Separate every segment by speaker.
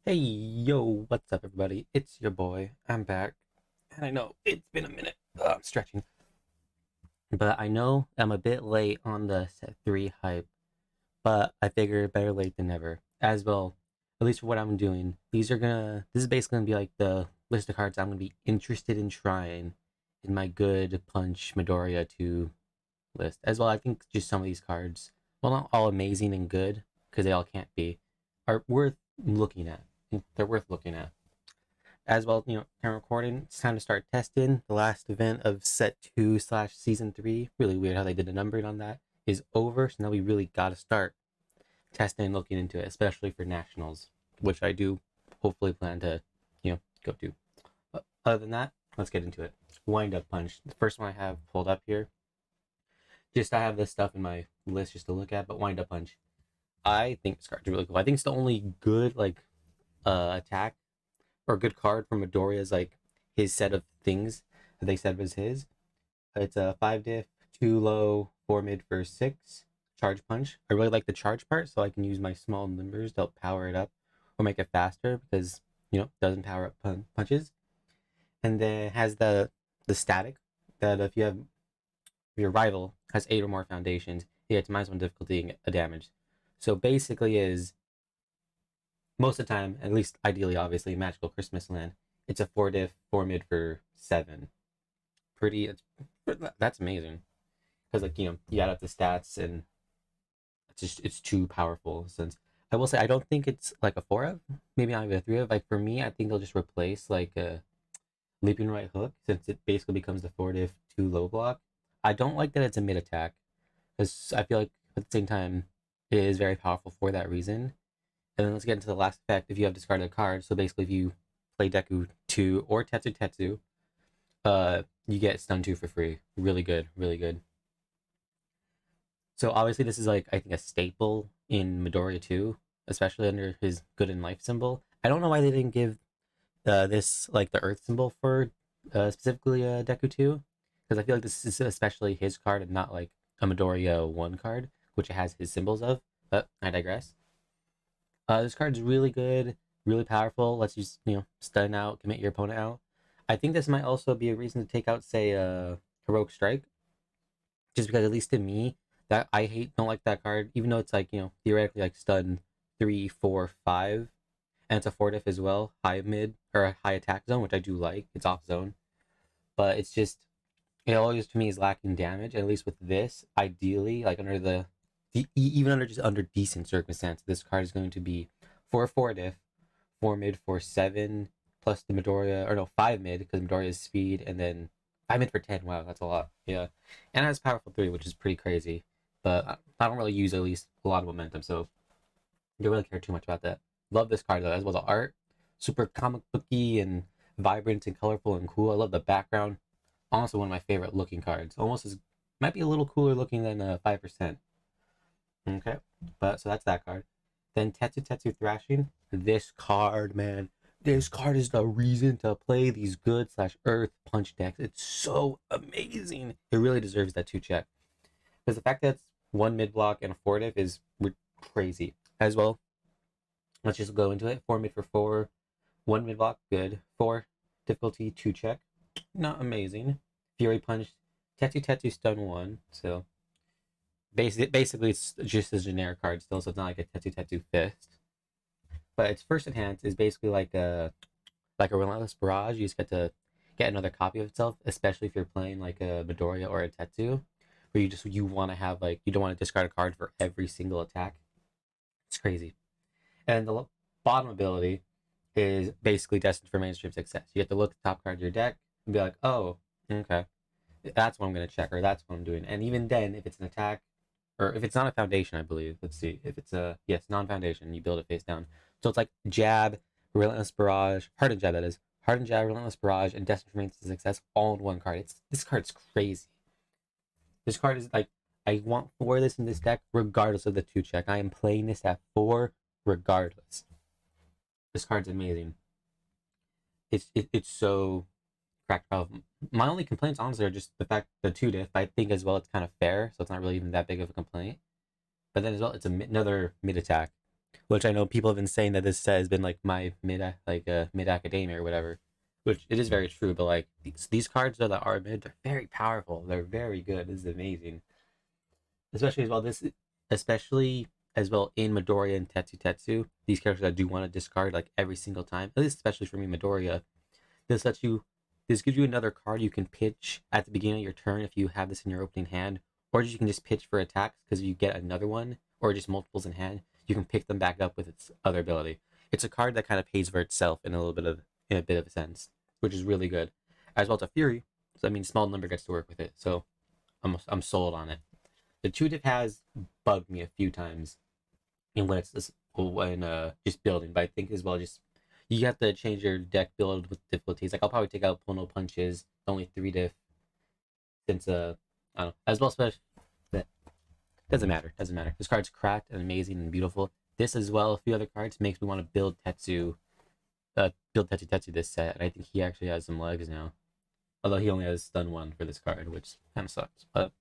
Speaker 1: Hey, yo, what's up, everybody? It's your boy. I'm back. And I know it's been a minute. I'm stretching. But I know I'm a bit late on the set 3 hype. But I figure better late than never. As well, at least for what I'm doing. This is basically gonna be like the list of cards I'm gonna be interested in trying in my good Punch Midoriya 2 list. As well, I think just some of these cards, well, not all amazing and good, because they all can't be, are worth looking at. They're worth looking at. As well, I'm recording. It's time to start testing. The last event of set 2/season 3. Really weird how they did the numbering on that. Is over. So now we really got to start testing and looking into it, especially for nationals, which I do hopefully plan to, go to. But other than that, let's get into it. Wind up punch. The first one I have pulled up here. Just I have this stuff in my list just to look at, but wind up punch. I think this card's really cool. I think it's the only good attack or a good card from Midoriya's like his set of things that they said was his. It's a 5 diff, 2 low, 4 mid for 6 charge punch. I really like the charge part, so I can use my small numbers to help power it up or make it faster because it doesn't power up punches. And then it has the static that if you have your rival has 8 or more foundations, he gets -1 difficulty and a damage. So basically, is most of the time, at least ideally, obviously, Magical Christmas Land, it's a 4 diff, 4 mid for 7. Pretty, that's amazing. Because, like, you add up the stats and it's too powerful. Since I will say, I don't think it's like a 4 of, maybe not even a 3 of. Like, for me, I think they'll just replace like a Leaping Right Hook since it basically becomes the 4 diff, 2 low block. I don't like that it's a mid attack because I feel like at the same time, it is very powerful for that reason. And then let's get into the last effect. If you have discarded a card, so basically if you play Deku 2 or Tetsu Tetsu, you get Stun 2 for free. Really good, really good. So obviously this is like I think a staple in Midoriya 2, especially under his good in life symbol. I don't know why they didn't give this like the Earth symbol for specifically Deku 2, because I feel like this is especially his card and not like a Midoriya 1 card, which it has his symbols of. But I digress. This card's really good, really powerful. Lets you, stun out, commit your opponent out. I think this might also be a reason to take out, say, Heroic Strike, just because at least to me, that I don't like that card, even though it's like theoretically like stun 3, 4, 5, and it's a 4 diff as well, high mid or a high attack zone, which I do like. It's off zone, but it's just it always to me is lacking damage. At least with this, ideally, like under even under just under decent circumstance, this card is going to be for a 4 diff, 4 mid for 7 plus the Midoriya, or no, 5 mid because Midoriya is speed, and then 5 mid for 10. Wow, that's a lot. Yeah, and it has powerful 3, which is pretty crazy. But I don't really use at least a lot of momentum, so I don't really care too much about that. Love this card though, as well as the art, super comic booky and vibrant and colorful and cool. I love the background. Honestly, one of my favorite looking cards. Almost as might be a little cooler looking than 5%. Okay, but so that's that card. Then Tetsu Tetsu Thrashing. This card, man, this card is the reason to play these good slash Earth punch decks. It's so amazing. It really deserves that 2 check because the fact that it's 1 mid block and a 4 diff is crazy. As well, let's just go into it. 4 mid for 4, 1 mid block, good. 4 difficulty 2 check, not amazing. Fury Punch, Tetsu Tetsu stun 1. So basically it's just a generic card still, so it's not like a Tetsu Tetsu fist. But its first enhance is basically like a relentless barrage. You just get to get another copy of itself, especially if you're playing like a Midoriya or a Tetsu, where you want to have like you don't want to discard a card for every single attack. It's crazy. And the bottom ability is basically destined for mainstream success. You have to look at the top card of your deck and be like, oh, okay, that's what I'm gonna check, or that's what I'm doing. And even then, if it's an attack, or if it's not a foundation, I believe. Let's see. If it's a yes, non-foundation, you build it face down. So it's like jab, relentless barrage, hardened jab that is, hardened jab, relentless barrage, and destined for mainstream success all in one card. This card's crazy. This card is like I want 4 of this in this deck, regardless of the 2 check. I am playing this at 4 regardless. This card's amazing. It's so cracked powerful. My only complaints honestly are just the fact the 2 diff. I think as well it's kind of fair, so it's not really even that big of a complaint. But then as well, it's another mid attack. which I know people have been saying that this set has been like my mid academia or whatever, which it is very true. But like these cards that are mid, they're very powerful. They're very good. This is amazing, especially as well. Especially as well in Midoriya and Tetsu. These characters I do want to discard like every single time. At least especially for me, Midoriya. This lets you. This gives you another card you can pitch at the beginning of your turn if you have this in your opening hand, or you can just pitch for attacks because you get another one, or just multiples in hand. You can pick them back up with its other ability. It's a card that kind of pays for itself in a bit of a sense, which is really good. As well as a Fury, so I mean small number gets to work with it, so I'm sold on it. The two diff has bugged me a few times in when it's this when just building, but I think as well just you have to change your deck build with difficulties. Like I'll probably take out Pono Punches, only 3 diff, since I don't know, as well special that doesn't matter. Doesn't matter. This card's cracked and amazing and beautiful. This as well, a few other cards makes me want to build Tetsu this set, and I think he actually has some legs now. Although he only has stun 1 for this card, which kind of sucks. But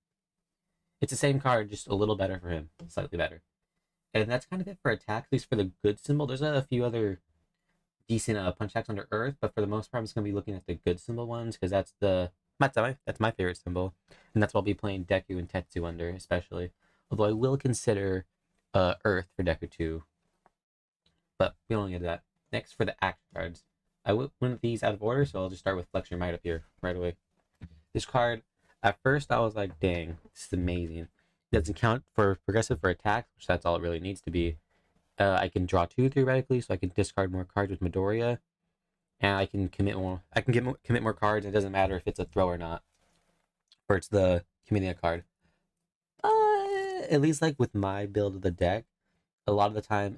Speaker 1: it's the same card, just a little better for him, slightly better. And that's kind of it for attack, at least for the good symbol. There's a few other decent punch attacks under Earth, but for the most part, I'm just gonna be looking at the good symbol ones because that's my favorite symbol, and that's what I'll be playing Deku and Tetsu under, especially. Although I will consider Earth for Deku 2, but we don't get to that. Next, for the action cards, I went these out of order, so I'll just start with Flex Your Might up here right away. This card, at first, I was like, dang, this is amazing. It doesn't count for progressive for attacks, which that's all it really needs to be. I can draw 2 theoretically, so I can discard more cards with Midoriya, and I can commit more. I can commit more cards. And it doesn't matter if it's a throw or not, or it's the committing a card. At least like with my build of the deck, a lot of the time,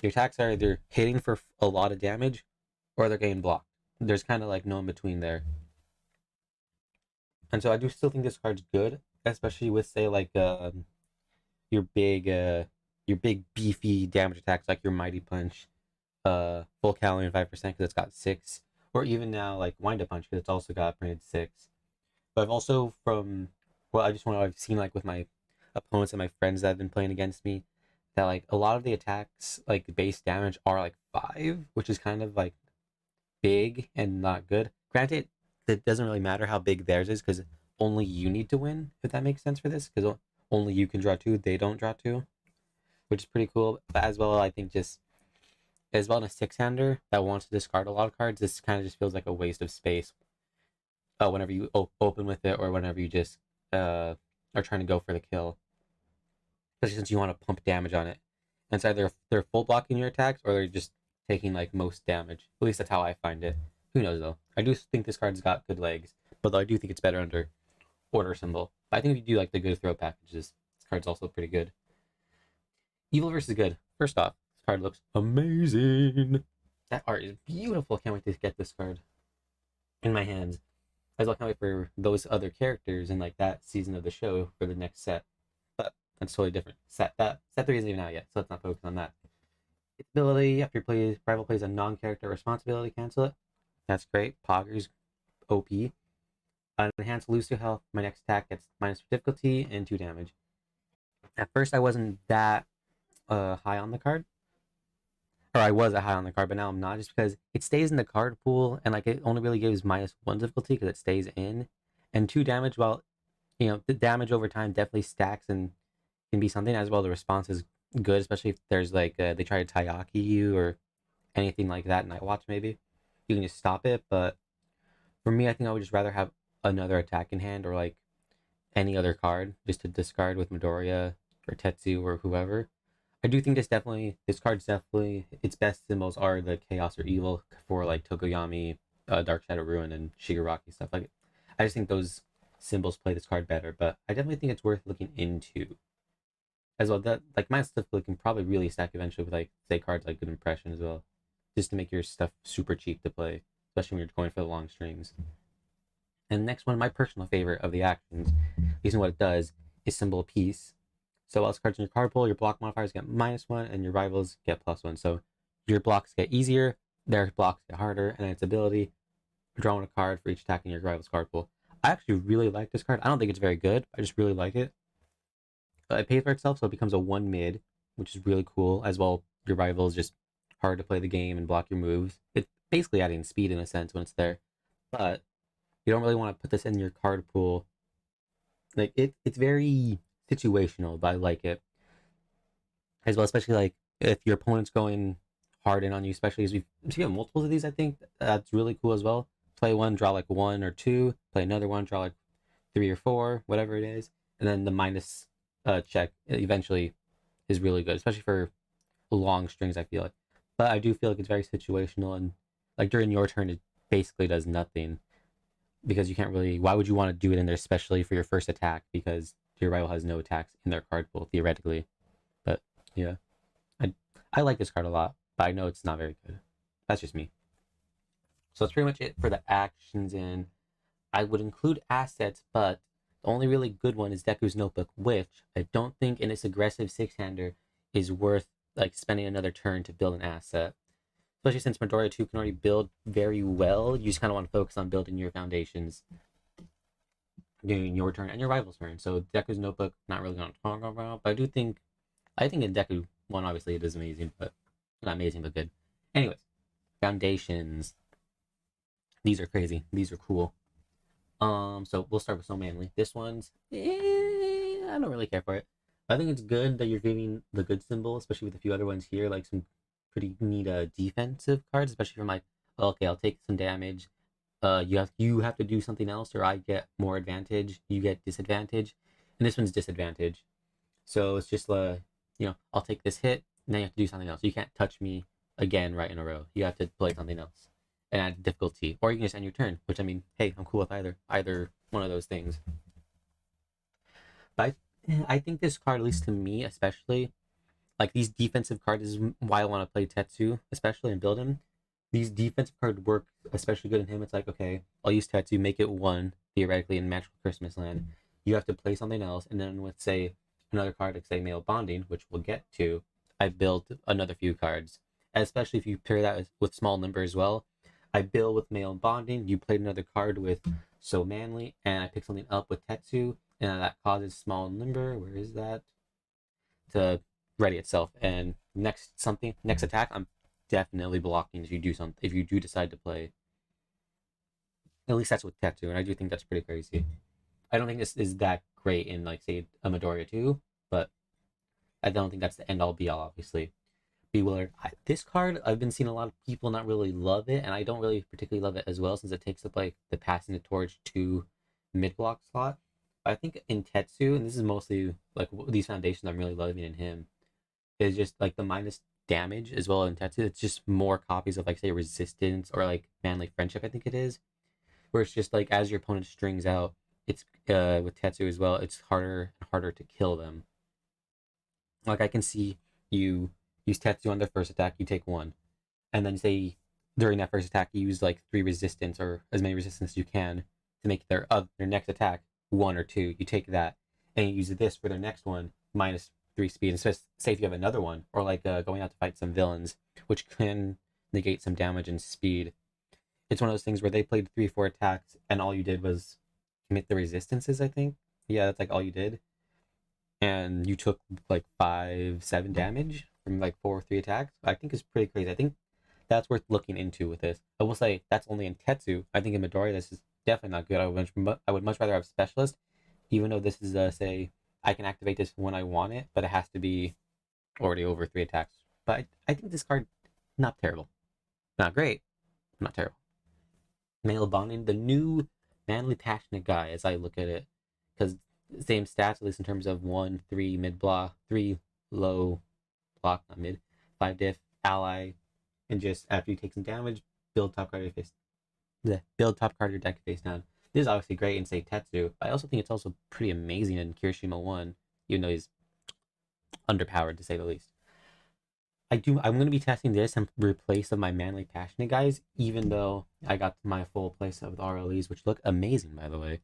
Speaker 1: your attacks are either hitting for a lot of damage, or they're getting blocked. There's kind of like no in between there, and so I do still think this card's good, especially with say like your big uh your big beefy damage attacks like your Mighty Punch, full calorie and 5% because it's got 6, or even now like Wind Up Punch because it's also got printed 6. But I've also I just want I've seen like with my opponents and my friends that have been playing against me that like a lot of the attacks like base damage are like 5, which is kind of like big and not good. Granted, it doesn't really matter how big theirs is because only you need to win if that makes sense for this because only you can draw 2, they don't draw 2, which is pretty cool. But as well, I think just as well in a 6-hander that wants to discard a lot of cards, this kind of just feels like a waste of space. Whenever you open with it or whenever you just are trying to go for the kill, especially since you want to pump damage on it. And it's either they're full blocking your attacks or they're just taking like most damage. At least that's how I find it. Who knows though? I do think this card's got good legs, but I do think it's better under order symbol. But I think if you do like the good throw packages, this card's also pretty good. Evil versus good. First off, this card looks amazing. That art is beautiful. Can't wait to get this card in my hands. As well, can't wait for those other characters in like that season of the show for the next set. But that's totally different. Set 3 isn't even out yet, so let's not focus on that. Its ability after your rival plays a non-character responsibility, cancel it. That's great. Pogger's OP. Enhance lose 2 health. My next attack gets minus difficulty and 2 damage. At first, I wasn't that high on the card, or I was a high on the card, but now I'm not, just because it stays in the card pool and like it only really gives -1 difficulty because it stays in, and 2 damage. Well, the damage over time definitely stacks and can be something. As well, the response is good, especially if there's like they try to Taiyaki you or anything like that. Night Watch maybe you can just stop it. But for me, I think I would just rather have another attack in hand or like any other card just to discard with Midoriya or Tetsu or whoever. I do think this card's definitely its best symbols are the chaos or evil for like Tokoyami, Dark Shadow Ruin, and Shigaraki stuff. Like, I just think those symbols play this card better, but I definitely think it's worth looking into as well. That like my stuff can probably really stack eventually with like say cards like Good Impression as well, just to make your stuff super cheap to play, especially when you're going for the long strings. And the next one, my personal favorite of the actions, using what it does, is Symbol of Peace. So while it's cards in your card pool, your block modifiers get -1 and your rivals get +1. So your blocks get easier, their blocks get harder, and its ability, drawing a card for each attack in your rival's card pool. I actually really like this card. I don't think it's very good. I just really like it. It pays for itself, so it becomes a 1 mid, which is really cool. As well, your rival is just hard to play the game and block your moves. It's basically adding speed in a sense when it's there, but you don't really want to put this in your card pool. Like it's very situational, but I like it as well, especially like if your opponent's going hard in on you, especially as we have multiples of these. I think that's really cool as well. Play one, draw like one or two. Play another one, draw like three or four, whatever it is, and then the minus check eventually is really good, especially for long strings. I feel like, but I do feel like it's very situational, and like during your turn, it basically does nothing because you can't really. Why would you want to do it in there, especially for your first attack? Because your rival has no attacks in their card pool theoretically. But yeah, I I like this card a lot, but I know it's not very good. That's just me. So that's pretty much it for the actions in. I would include assets, but the only really good one is Deku's Notebook, which I don't think in this aggressive six-hander is worth like spending another turn to build an asset. Especially since Midoriya 2 can already build very well. You just kind of want to focus on building your foundations during your turn and your rival's turn. So Deku's Notebook, not really going to talk about, but I think in Deku 1, obviously it is amazing, but not amazing, but good. Anyways, foundations. These are crazy. These are cool. So we'll start with So Manly. This one's I don't really care for it. I think it's good that you're giving the good symbol, especially with a few other ones here, like some pretty neat defensive cards, especially from like, okay, I'll take some damage. You have to do something else, or I get more advantage. You get disadvantage, and this one's disadvantage. So it's just I'll take this hit, and then you have to do something else. You can't touch me again right in a row. You have to play something else and add difficulty, or you can just end your turn. Which I mean, hey, I'm cool with either one of those things. But I think this card, at least to me, especially like these defensive cards, is why I want to play Tetsu, especially and build him. These defensive cards work especially good in him. It's like, okay, I'll use Tetsu, make it one theoretically in Magical Christmas Land. You have to play something else, and then with say another card like say Male Bonding, which we'll get to, I built another few cards. Especially if you pair that with small number as well. I build with Male Bonding. You played another card with So Manly, and I pick something up with Tetsu, and that causes small number. Where is that? To ready itself, and next attack, I'm definitely blocking if you do decide to play. At least that's with Tetsu, and I do think that's pretty crazy. I don't think this is that great in like say a Midoriya 2, but I don't think that's the end all be all. Obviously, Bewildered. This card I've been seeing a lot of people not really love it, and I don't really particularly love it as well since it takes up like the passing the torch to mid block slot. But I think in Tetsu, and this is mostly like these foundations I'm really loving in him, is just like the minus damage as well in Tetsu. It's just more copies of like say resistance or like manly friendship, I think it is. Where it's just like as your opponent strings out, it's with Tetsu as well, it's harder and harder to kill them. Like I can see you use Tetsu on their first attack, you take one. And then say during that first attack you use like three resistance or as many resistance as you can to make their next attack one or two. You take that and you use this for their next one, minus three speed. And so say if you have another one, or like going out to fight some villains, which can negate some damage and speed. It's one of those things where they played 3-4 attacks and all you did was commit the resistances, I think. Yeah, that's like all you did. And you took like 5-7 damage from like 4 or 3 attacks. I think is pretty crazy. I think that's worth looking into with this. I will say that's only in Tetsu. I think in Midori this is definitely not good. I would much rather have Specialist, even though this is say I can activate this when I want it, but it has to be already over 3 attacks. But I think this card not terrible, not great, not terrible. Male Bonding, the new manly passionate guy, as I look at it, because same stats at least in terms of 1-3 mid block, 3 low block, not mid, 5 diff ally, and just after you take some damage, build top card of your face. Build top card of your deck face down. This is obviously great in say Tetsu. I also think it's also pretty amazing in Kirishima 1, even though he's underpowered to say the least. I'm going to be testing this in replace of my manly passionate guys, even though I got my full playset with RLEs, which look amazing by the way.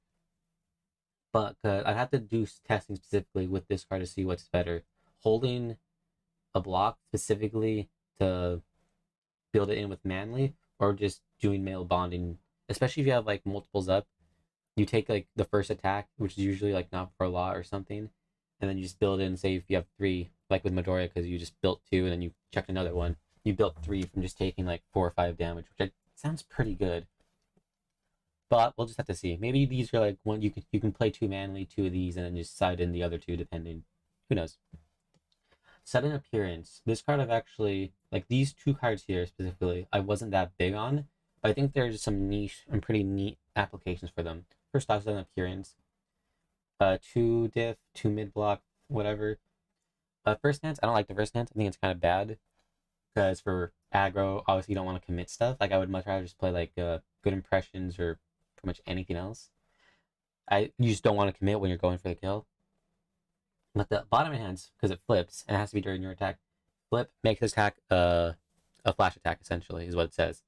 Speaker 1: But I have to do testing specifically with this card to see what's better. Holding a block specifically to build it in with manly, or just doing male bonding, especially if you have like multiples up. You take like the first attack, which is usually like not for a lot or something, and then you just build in. Say if you have three, like with Midoriya, because you just built two, and then you checked another one. You built three from just taking like 4 or 5 damage, which sounds pretty good. But we'll just have to see. Maybe these are like one you can play two manly, two of these, and then just side in the other two depending. Who knows? Sudden appearance. This card I've actually like these two cards here specifically. I wasn't that big on, but I think there's some niche and pretty neat applications for them. First off, sudden appearance. Two diff, two mid block, whatever. First stance. I don't like the first stance. I think it's kind of bad because for aggro, obviously you don't want to commit stuff. Like I would much rather just play like good impressions or pretty much anything else. You just don't want to commit when you're going for the kill. But the bottom enhance, because it flips and it has to be during your attack, flip makes this attack a flash attack essentially is what it says.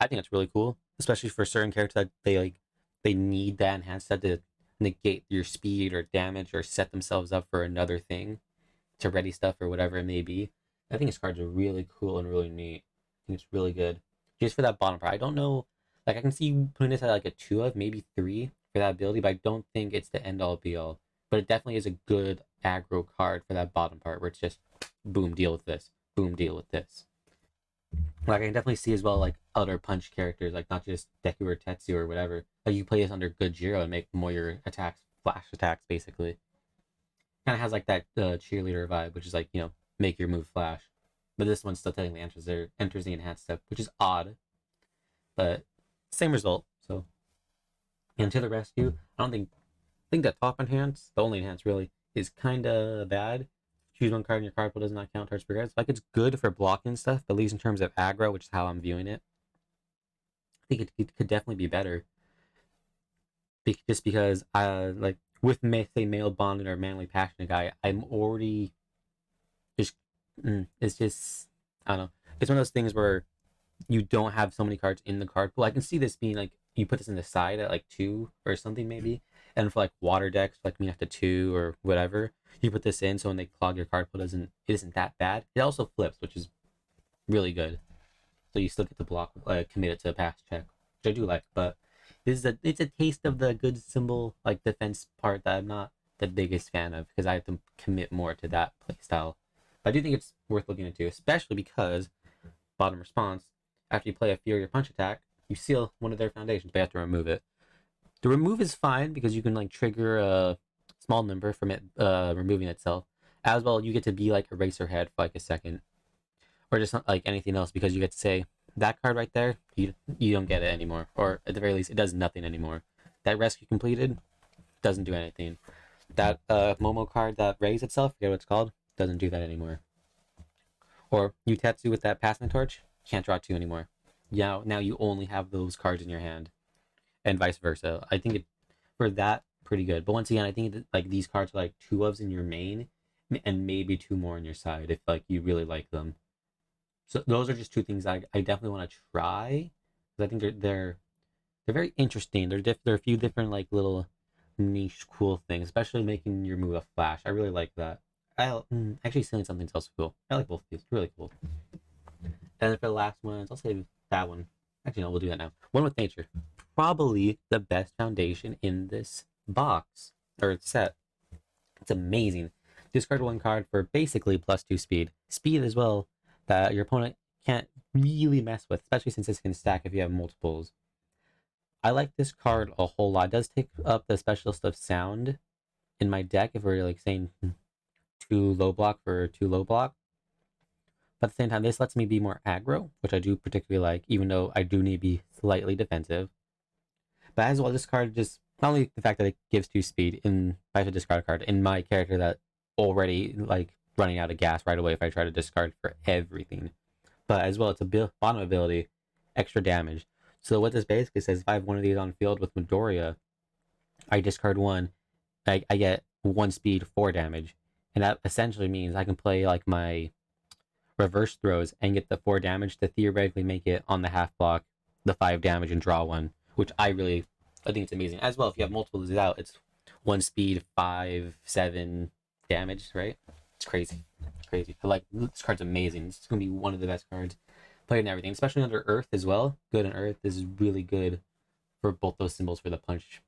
Speaker 1: I think it's really cool, especially for certain characters that they need that enhance set to negate your speed or damage or set themselves up for another thing to ready stuff or whatever it may be. I think this card's really cool and really neat. I think it's really good. Just for that bottom part. I don't know, like I can see you putting this at like a 2 of, maybe 3 for that ability, but I don't think it's the end all be all. But it definitely is a good aggro card for that bottom part where it's just boom, deal with this. Boom, deal with this. Like I can definitely see as well like other punch characters, like not just Deku or Tetsu or whatever. Like you play this under good Jiro and make more your attacks flash attacks basically. Kind of has like that cheerleader vibe, which is like make your move flash. But this one still technically enters the enhanced step, which is odd, but same result. So and to the rescue, I think that top enhance, the only enhance really, is kind of bad. Choose one card in your card pool does not count towards progress. Like it's good for blocking stuff, but at least in terms of aggro, which is how I'm viewing it, I think it could definitely be better. Just because like with say male bonding or manly passionate guy, I'm already just it's just I don't know. It's one of those things where you don't have so many cards in the card pool. I can see this being like you put this in the side at like 2 or something maybe, and for like water decks like me after 2 or whatever, you put this in so when they clog your card pool it isn't that bad. It also flips, which is really good. So you still get the block committed to a pass check, which I do like. But it's a taste of the good symbol like defense part that I'm not the biggest fan of because I have to commit more to that playstyle. But I do think it's worth looking into, especially because bottom response after you play a Fury or Punch attack, you seal one of their foundations, but you have to remove it. The remove is fine because you can like trigger a small number from it removing itself. As well, you get to be like Eraserhead for like a second, or just not like anything else because you get to say that card right there, you don't get it anymore, or at the very least, it does nothing anymore. That rescue completed doesn't do anything. That Momo card that raised itself, forget what it's called, doesn't do that anymore. Or Utetsu with that passing torch, can't draw 2 anymore. Now you only have those cards in your hand, and vice versa. I think it for that pretty good. But once again, I think like these cards are like 2 ofs in your main, and maybe 2 more on your side if like you really like them. So those are just 2 things I definitely want to try because I think they're very interesting. They're a few different like little niche cool things, especially making your move a flash. I really like that. Actually selling something's also cool. I like both of these. Really cool. And then for the last ones, I'll say that one. Actually, no, we'll do that now. One with nature. Probably the best foundation in this box or set. It's amazing. Discard 1 card for basically +2 speed. Speed as well that your opponent can't really mess with, especially since this can stack if you have multiples. I like this card a whole lot. It does take up the specialist of sound in my deck if we're like saying 2 low block for 2 low block. But at the same time, this lets me be more aggro, which I do particularly like, even though I do need to be slightly defensive. But as well, this card just not only the fact that it gives 2 speed in if I have to discard a card in my character that already like running out of gas right away if I try to discard for everything. But as well, it's a bottom ability, extra damage. So what this basically says, if I have one of these on field with Midoriya, I discard 1, I get 1 speed, 4 damage. And that essentially means I can play like my reverse throws and get the 4 damage to theoretically make it on the half block, the 5 damage and draw 1, which I think it's amazing. As well, if you have multiple loses out, it's 1 speed, 5, 7 damage, right? It's crazy. It's crazy. I like this card's amazing. It's gonna be one of the best cards played and everything, especially under Earth as well. Good on Earth. This is really good for both those symbols for the punch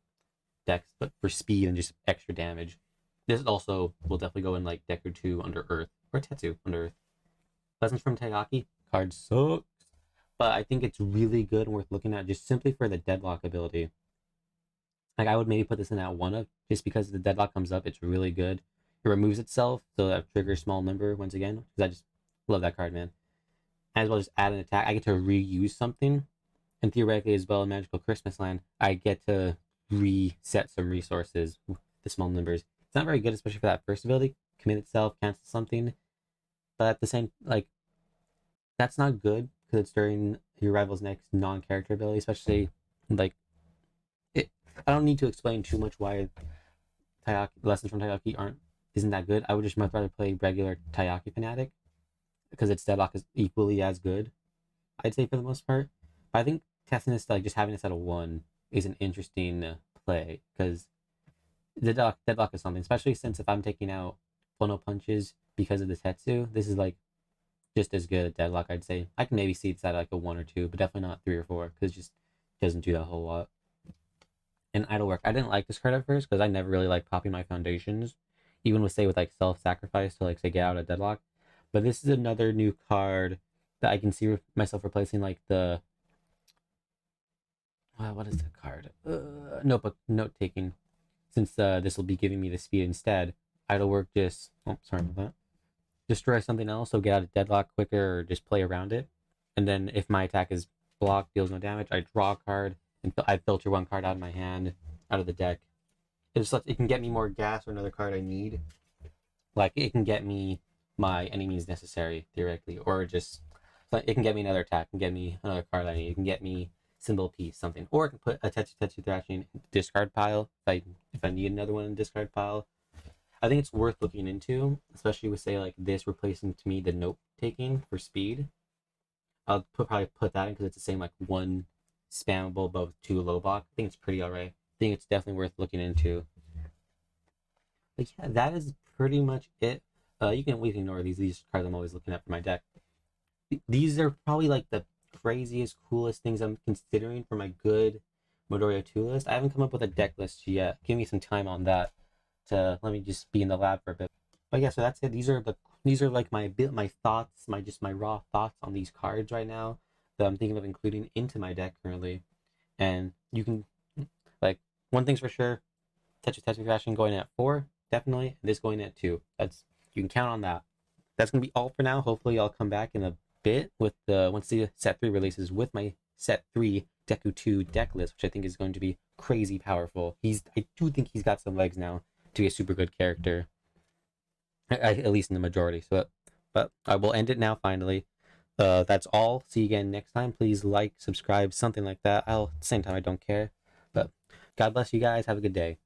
Speaker 1: decks, but for speed and just extra damage. This also will definitely go in like Deku 2 under Earth or Tetsu under Earth. Lessons from Taiyaki card sucks, but I think it's really good and worth looking at just simply for the deadlock ability. Like I would maybe put this in at one of just because the deadlock comes up. It's really good. It removes itself, so that triggers small member once again. Because I just love that card, man. As well as add an attack. I get to reuse something, and theoretically as well in Magical Christmas Land, I get to reset some resources with the small numbers. It's not very good, especially for that first ability. Commit itself, cancel something, but at the same like that's not good because it's during your rival's next non-character ability, especially like it. I don't need to explain too much why Taiyaki lessons from Taiyaki aren't isn't that good. I would just much rather play regular Taiyaki Fanatic because its deadlock is equally as good. I'd say for the most part. But I think testing this like just having this at a one is an interesting play because the deadlock is something, especially since if I'm taking out full no punches because of the Tetsu, this is like just as good at deadlock. I'd say I can maybe see it's at like a one or two, but definitely not three or four because it just doesn't do that whole lot. And idle work, I didn't like this card at first because I never really liked popping my foundations, even with say with like self-sacrifice to like say get out of deadlock. But this is another new card that I can see myself replacing like the what is the card? Notebook note taking. Since this will be giving me the speed instead, idle work just sorry about that. Destroy something else, so get out of deadlock quicker, or just play around it. And then if my attack is blocked, deals no damage, I draw a card and I filter one card out of my hand, out of the deck. It can get me more gas or another card I need. Like it can get me my enemies necessary theoretically, or just it can get me another attack, and get me another card I need. It can get me symbol piece something, or it can put a Tetsu Thrashing discard pile if I need another one in discard pile. I think it's worth looking into, especially with say like this replacing to me the note taking for speed. Probably put that in because it's the same like one spammable but with two low block. I think it's pretty alright. I think it's definitely worth looking into. But yeah, that is pretty much it. We can ignore these. These cards I'm always looking at for my deck. These are probably like the craziest, coolest things I'm considering for my good Midoriya 2 list. I haven't come up with a deck list yet. Give me some time on that to let me just be in the lab for a bit. But yeah, so that's it. These are like my thoughts, my raw thoughts on these cards right now that I'm thinking of including into my deck currently. And you can like one thing's for sure, Tetris Fashion going at 4, definitely, and this going at 2. That's you can count on that. That's gonna be all for now. Hopefully I'll come back in a bit with the once the set 3 releases with my set 3 Deku 2 deck list, which I think is going to be crazy powerful. I do think he's got some legs now to be a super good character, at least in the majority. But I will end it now finally. That's all. See you again next time. Please like, subscribe, something like that. At the same time, I don't care. But God bless you guys. Have a good day.